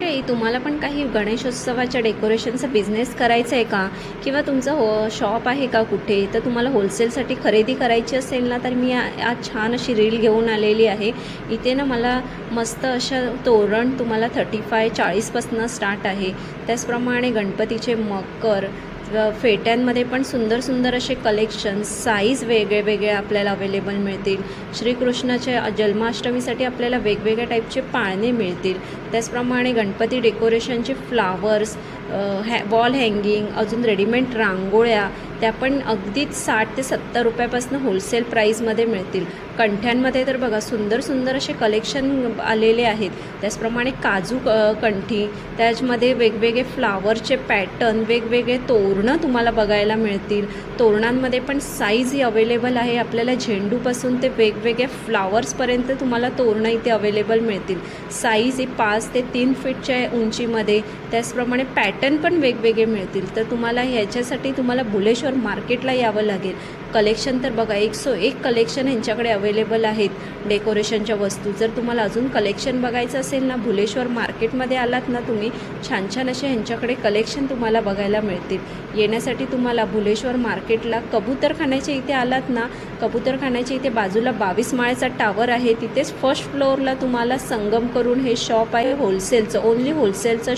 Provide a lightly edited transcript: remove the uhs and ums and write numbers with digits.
तुम्हाला पण काही गणेशोत्सवाच्या डेकोरेशनचा बिझनेस करायचा आहे का, किंवा तुमचं शॉप आहे का कुठे, तर तुम्हाला होलसेलसाठी खरेदी करायची असेल ना, तर मी आज छान अशी रील घेऊन आलेली आहे. इथे ना मला मस्त अशा तोरण तुम्हाला 35-40पासून स्टार्ट आहे. त्याचप्रमाणे गणपतीचे मकर फेट्यांमध्ये पण सुंदर सुंदर असे कलेक्शन्स, साईज वेगळे वेगळे आपल्याला अवेलेबल मिळतील. श्रीकृष्णाच्या जन्माष्टमीसाठी आपल्याला वेगवेगळ्या टाईपचे पाळणे मिळतील. त्याचप्रमाणे गणपती डेकोरेशनचे फ्लावर्स, वॉल हँगिंग, अजून रेडीमेड रांगोळ्या, त्या पण अगदीच 60 ते 70 रुपयापासून होलसेल प्राईजमध्ये मिळतील. कंठ्यांमध्ये तर बघा सुंदर सुंदर असे कलेक्शन आलेले आहेत. त्याचप्रमाणे काजू कंठी, त्याच्यामध्ये वेगवेगळे फ्लावरचे पॅटर्न, वेगवेगळे तोरणं तुम्हाला बघायला मिळतील. तोरणांमध्ये पण साईज ही अवेलेबल आहे. आपल्याला झेंडूपासून ते वेगवेगळ्या फ्लावर्सपर्यंत तुम्हाला तोरणं इथे अवेलेबल मिळतील. साईज ही 5 ते 3 फीटच्या उंचीमध्ये. त्याचप्रमाणे पॅटर्न पण वेगवेगळे मिळतील. तर तुम्हाला ह्याच्यासाठी तुम्हाला भुलेश्वर मार्केटला यावं लागेल. कलेक्शन तर बघा 101 कलेक्शन ह्यांच्याकडे अवेलेबल आहेत डेकोरेशनच्या वस्तू. जर तुम्हाला अजून कलेक्शन बघायचं असेल ना, भुलेश्वर मार्केटमध्ये आलात ना तुम्ही, छान छान असे ह्यांच्याकडे कलेक्शन तुम्हाला बघायला मिळतील. येण्यासाठी तुम्हाला भुलेश्वर मार्केटला कबूतरखान्याच्या इथे आलात ना, कबूतरखान्याच्या इथे बाजूला 22 माळ्याचा टावर आहे. तिथेच फर्स्ट फ्लोअरला तुम्हाला संगम करून हे शॉप आहे होलसेलचं, ओन्ली होलसेलचं